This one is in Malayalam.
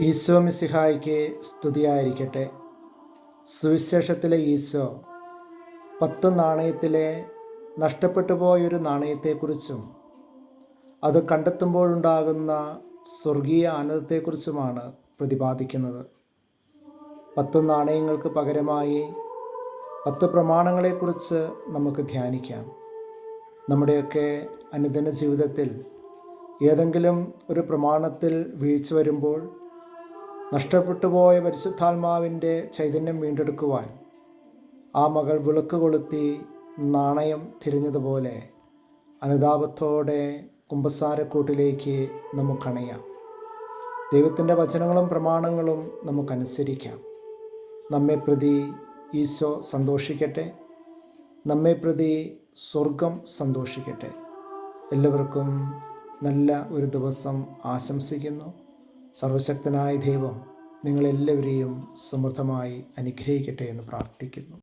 ഈശോ മിശിഹായ്ക്ക് സ്തുതിയായിരിക്കട്ടെ. സുവിശേഷത്തിലെ ഈശോ 10 നാണയത്തിലെ നഷ്ടപ്പെട്ടു പോയൊരു നാണയത്തെക്കുറിച്ചും അത് കണ്ടെത്തുമ്പോഴുണ്ടാകുന്ന സ്വർഗീയ ആനന്ദത്തെക്കുറിച്ചുമാണ് പ്രതിപാദിക്കുന്നത്. 10 നാണയങ്ങൾക്ക് പകരമായി 10 പ്രമാണങ്ങളെക്കുറിച്ച് നമുക്ക് ധ്യാനിക്കാം. നമ്മുടെയൊക്കെ അനുദിന ജീവിതത്തിൽ ഏതെങ്കിലും ഒരു പ്രമാണത്തിൽ വീഴ്ച വരുമ്പോൾ നഷ്ടപ്പെട്ടുപോയ പരിശുദ്ധാത്മാവിൻ്റെ ചൈതന്യം വീണ്ടെടുക്കുവാൻ ആ മകൾ വിളക്ക് കൊളുത്തി നാണയം തിരിഞ്ഞതുപോലെ അനുതാപത്തോടെ കുമ്പസാരക്കൂട്ടിലേക്ക് നമുക്കണയാം. ദൈവത്തിൻ്റെ വചനങ്ങളും പ്രമാണങ്ങളും നമുക്കനുസരിക്കാം. നമ്മെ പ്രതി ഈശോ സന്തോഷിക്കട്ടെ. നമ്മെ പ്രതി സ്വർഗം സന്തോഷിക്കട്ടെ. എല്ലാവർക്കും നല്ല ഒരു ദിവസം ആശംസിക്കുന്നു. സർവശക്തനായ ദൈവം നിങ്ങളെല്ലാവരെയും സമൃദ്ധമായി അനുഗ്രഹിക്കട്ടെ എന്ന് പ്രാർത്ഥിക്കുന്നു.